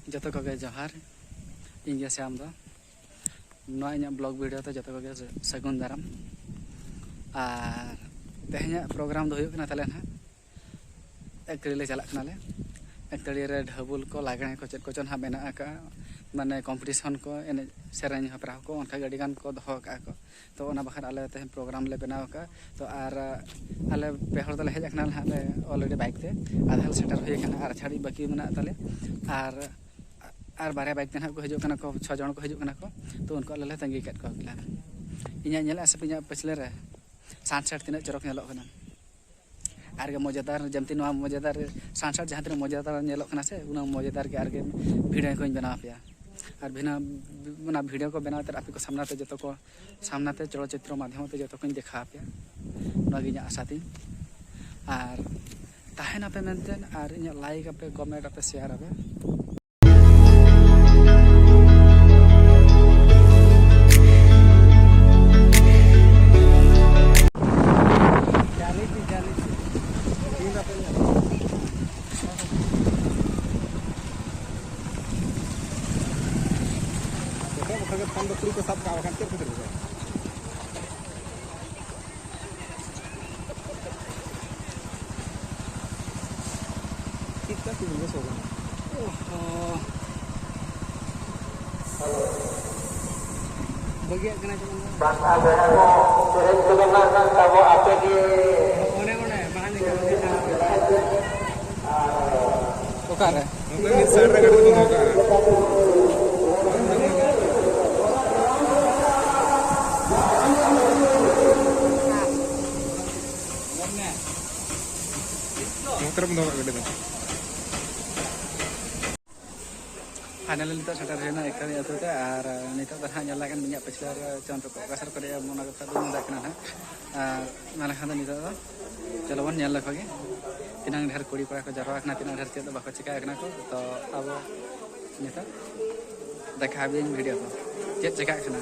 जतो को जोहार इंगे श्याम दो नवा इᱧᱟᱹᱜ ब्लॉग वीडियो तो जतो को सगुन दाराम और तेहኛ प्रोग्राम दो हुयुग कना ताले ना एकतड़ी ले चलाक कनाले एकतड़ी रे ढबुल को लागणे को चेद को चन हा मेना का माने कंपटीशन को एने सेरेñ हपराव को उनका गडी गान को दोहो का को तो ओना बखर आले ते प्रोग्राम ले बनाव का तो आर आले पेहर दले हेज कना ले ऑलरेडी बाइक ते आधाल सेटर होय कना आर छाड़ी बाकी मना ताले आर बारे बाइक ते ना को हजो कना को 6 जन को हजो कना को तो उनको आले तंगी कट को गला इᱧᱟ ñela से पिñा पछले रे सनसेट तिना चरक नेलो कना आर के मजेदार जमती नवा मजेदार सनसेट जहां तिना मजेदार नेलो कना से उना मजेदार के आर के वीडियो को बना पिया और बिना मना वीडियो को बनाते आपे को सामनाते जतो को सामनाते चलचित्र माध्यम ते जतो को देखा पिया नगिया आसाती और ताहेना पे मेंटेन और इᱧa लाइक आपे कमेंट आपे शेयर आपे बकरी को सब गाँव खाते कुछ रुपए कितना की बिजनेस होगा बगिया कना चलन बस आ गया वो तेरे जगह ना तब आपे के ओने ओने बाहर निकल ओका रे ओके साइड रे गड़ तो ओका तरफ दो गड्डे दो फाइनली नित सेटर रेना एकरी अतुते आर नित दहा नेला कन मिया पछला चंद्र को कसर करे मोना कथा दो दाकना ना माने खान नित दो चलो वन नेला खगे तिनांग ढेर कुड़ी पड़ा को जरवा कना तिनांग ढेर चेद बाको चिका कना को तो अब नित देखा बिन वीडियो को चेद चिका कना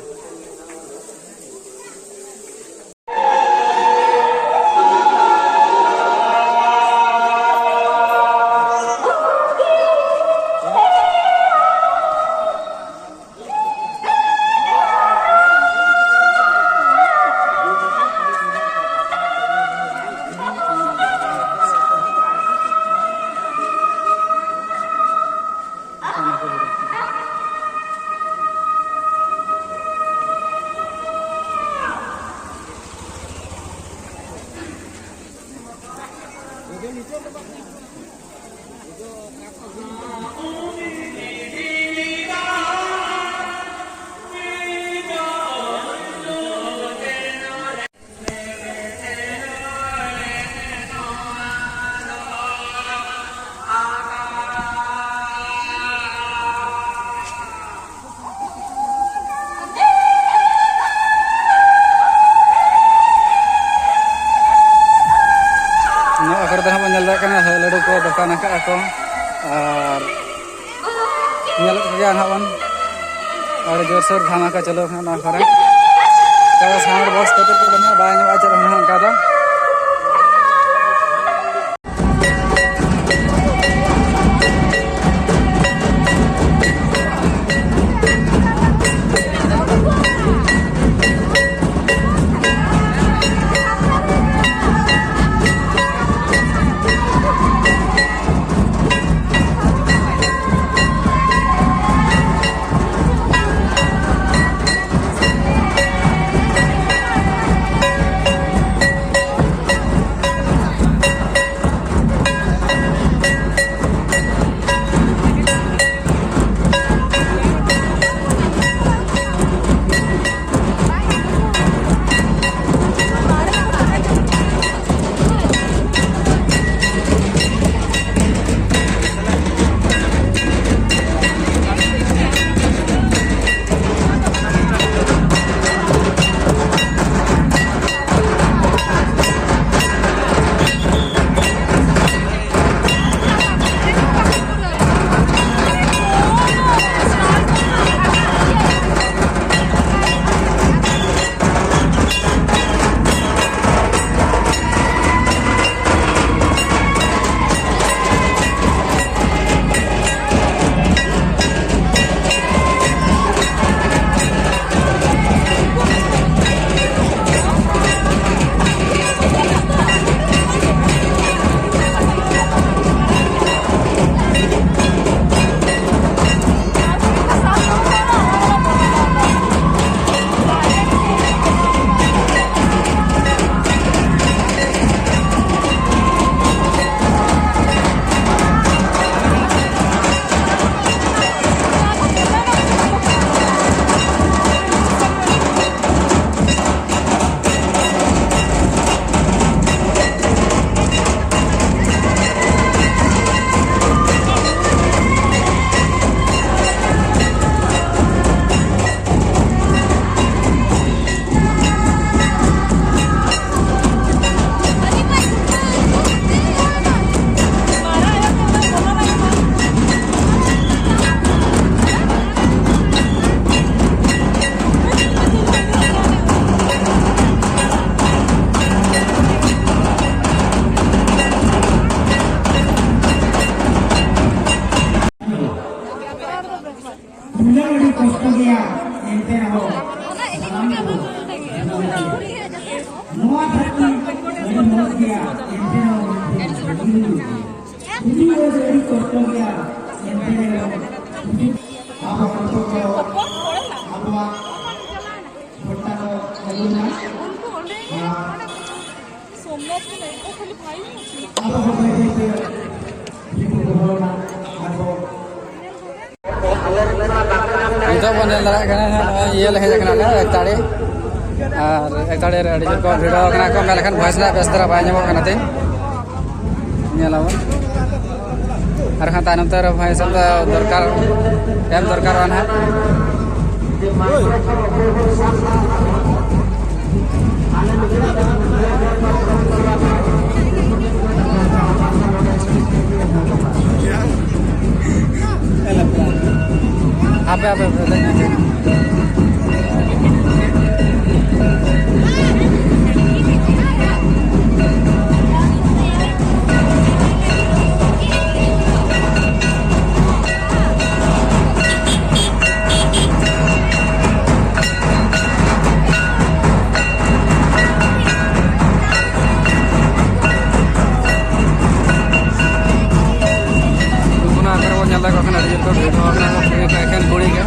लड्डू को दुकान को और और जोरसोर धमाका चलो साउंड बॉक्स बाय ᱜᱮᱭᱟ ᱮᱱᱛᱮ ᱨᱮᱦᱚᱸ ᱥᱟᱱᱟᱢ ᱠᱚ ᱱᱚᱣᱟ ᱫᱷᱟᱹᱨᱛᱤ ᱟᱹᱰᱤ ᱢᱚᱡᱽ ᱜᱮᱭᱟ ᱮᱱᱛᱮ ᱨᱮᱦᱚᱸ ᱯᱩᱡᱤ ᱫᱚ ᱟᱹᱰᱤ ᱠᱚᱥᱴᱚ ᱜᱮᱭᱟ ᱮᱱᱛᱮ ᱨᱮᱦᱚᱸ ᱟᱵᱚ ᱱᱤᱛᱚᱜ ᱫᱚ ᱟᱵᱚᱣᱟᱜ ᱜᱚᱴᱟ ᱫᱚ ᱟᱹᱜᱩᱱᱟ ᱟᱵᱚ ᱦᱚᱸ ᱵᱟᱹᱭ ᱵᱟᱹᱭᱛᱮ ᱡᱤᱵᱚᱱ ᱵᱚᱫᱚᱞᱟ ᱟᱵᱚ Itu pun yang lain kan, iya leh jangan ada ekstari, ekstari ada di joko video kena kau melakukan voice lah, biasa banyak mau kena ting, nyalawan. Arhan tanam ter voice itu dorkar, yang dorkar mana? Apa nyala kau kena di joko video kena ikan kuning ya.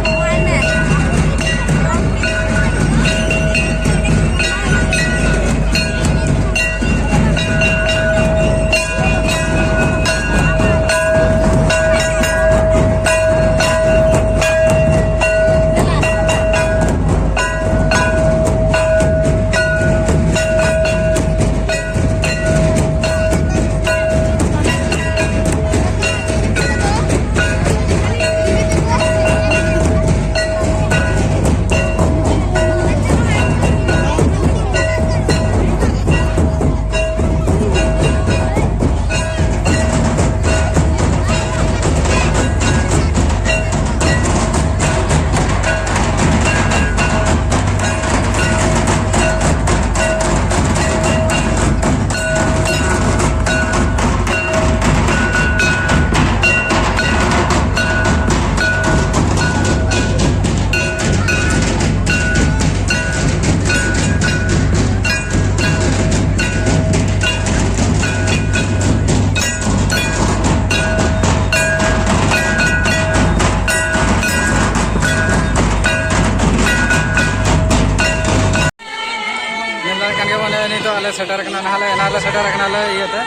सेटर करना नाले एनाले shutter करना ले ये था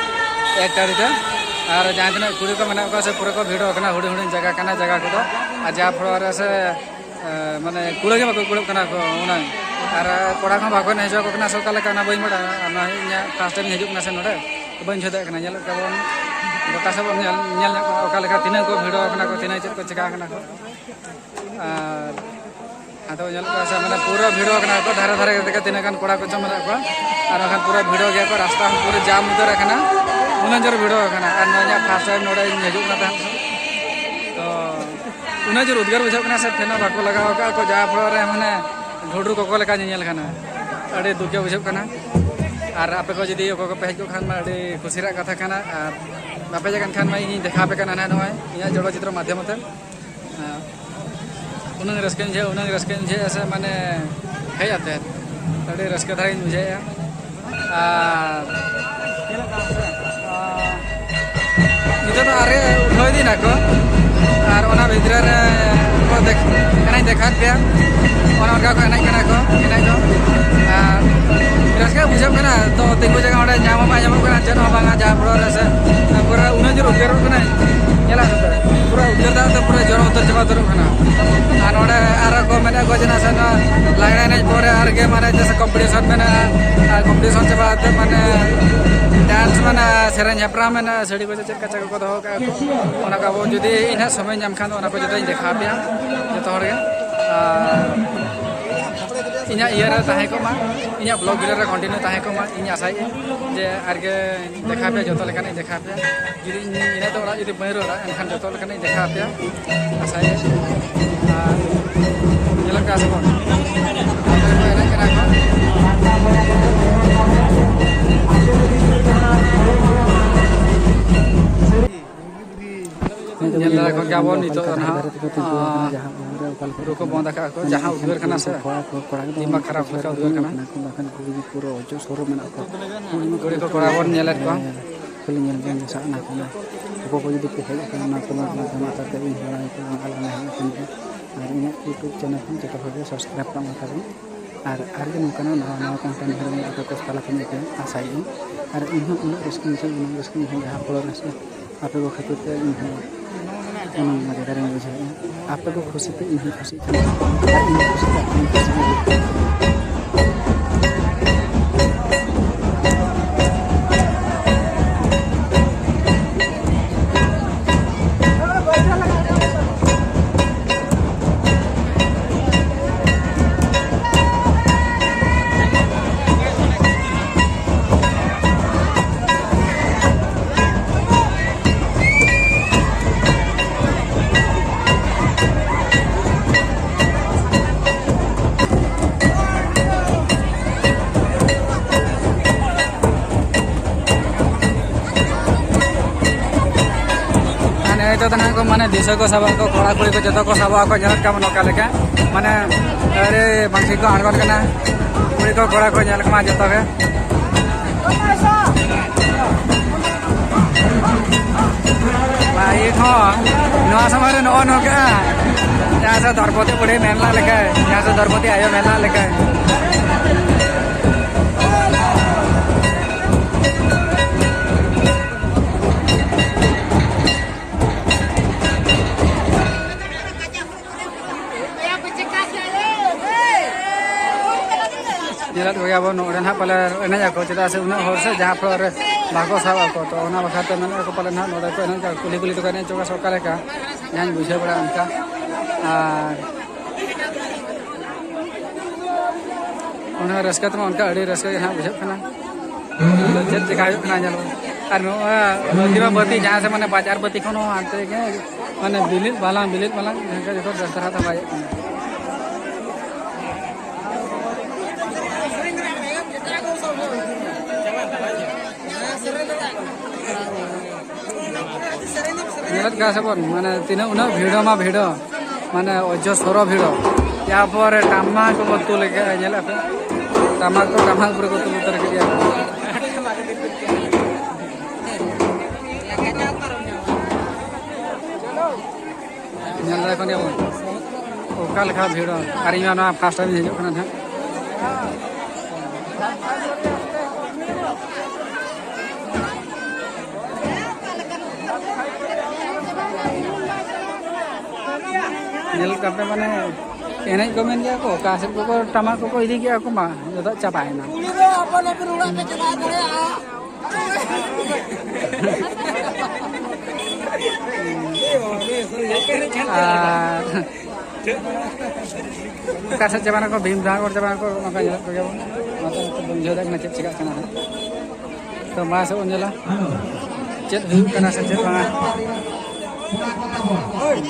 एक तारीख था और जहाँ तक कुड़ी को मैंने से पूरे को भिड़ो करना हुडी हुडी जगह करना जगह को और जहाँ फ्लोर से माने कुड़े के बाको कुड़े करना को उन्हें और कोड़ा को बाको नहीं जो को करना सोकाले करना बही मड़ा ना ये फास्ट टाइम हिजुक ना से नोड़े बही जोते करना ये लोग कबोन गोटा सब nyal ओकाले का तीन को भिड़ो करना को तीन चीज को चिका करना को atau nyal ko sa mana pura video kana ko dhara dhara ke तीन kan koda ko chamana ko ar kan pura video ge ko rasta pura jam utar kana unan jor video kana ar nanya first time noda hijuk na tan to unan jor udgar bujhau kana sa thena bako lagaw ka ko ja flore mane dhodru ko leka nyel kana ade dukya bujhau kana ar ape ko jodi ko pe hejuk khan ma ade khusira katha kana ar bape jagan khan ma ini dekha pe kana na noy inya joro chitra madhyamate unang raskan je ऐसे माने है जाते हैं तड़े रस्के धारी मुझे यार नितो तो आरे उठाई दी ना को आर ओना भितरे रे को देख कनाई देखात पे ओना का कनाई कना को कनाई तो रस्के बुझब कना तो तिंगु जगह ओडे ᱧᱟᱢ कना चेन बांगा जा पड़ो रे से पूरा उना जो उद्गार कना येला पूरा उद्गार दा तो पूरा जरो उतर जबा दरो कना आर ओडे आर को मैंने को जना सन लागड़ा ने पोरे आर के माने जैसे कंपटीशन में कंपटीशन से बाद माने डांस माने सेरेन हेप्रा में सड़ी को चेक कचा को दो का ओना का वो जदी इना समय ᱧᱟᱢ खान ओना को जदी देखा पिया जतो हर के इना इयर ताहे को मा इना ब्लॉग वीडियो रे कंटिन्यू ताहे को मा इना आसाई जे आर के देखा पिया जतो लेकान देखा पिया जदी इना तो ओरा जदी बहिरो रा एनखान जतो लेकान देखा पिया आसाई nyelak ka sabon ada kena ko nyel dara ko gabon nito na ru ko bonda ka ko jaha udgar kana se dima kharap ka udgar kana bahkan kuwi puro ojo soro menak ko gori ko korabon nyelet ko kali nyel jang sa na kana ko ko jadi ke hej kana ko na mata te in hara itu ala na kana ar inya YouTube channel pun jeta hobe subscribe ka mata ko ar ge nukana na konten hero aku ko tala kini ke asai ar inho uno reskin jaha polo rasa apa ko khatir te inho ono mari dareng buja apa ko khusi te inho khusi ar inho khusi ta khusi itu tanah ko mane desa ko sabak ko kora kuri ko joto ko sabak ko nyelat ka manoka leka mane are bangsi ko angon kana kuri ko kora ko nyal ka joto ke baik ho no samare no no ka ya sa darpoti pure menla leka ya sa darpoti ayo menla leka nyelat ko gabon no dan ha pala ena ko cita se una hor se jaha flor bako sab ko to ona bakhate men ko pala na no da ko na kuli kuli to kane choka sokale ka yan bujhe bada anka ar ona raska to anka adi raska ha bujhe kana jet dikhai kana nyal ar no diba bati jaha se mane bazar bati kono ante ke mane bilit balang ka joko dasar ta baye nyelat ka sabon mane tina una bhido ma bhido mane ojo soro bhido ya por tamma ko botu lege nyela ko tamma pure ko tul utar ke dia nyela ko dia oka lekha bhido ari na first time hejok kana tha nyel kape mane enai komen gya ko kasep ko tamak ko idi gya ko ma jodo capai na kasep cabana ko bhim da ko cabana ko maka nyel ko gya mata to bunjodak na cep cika kana to mas on nyela cet hu kana sa cet banga Oi.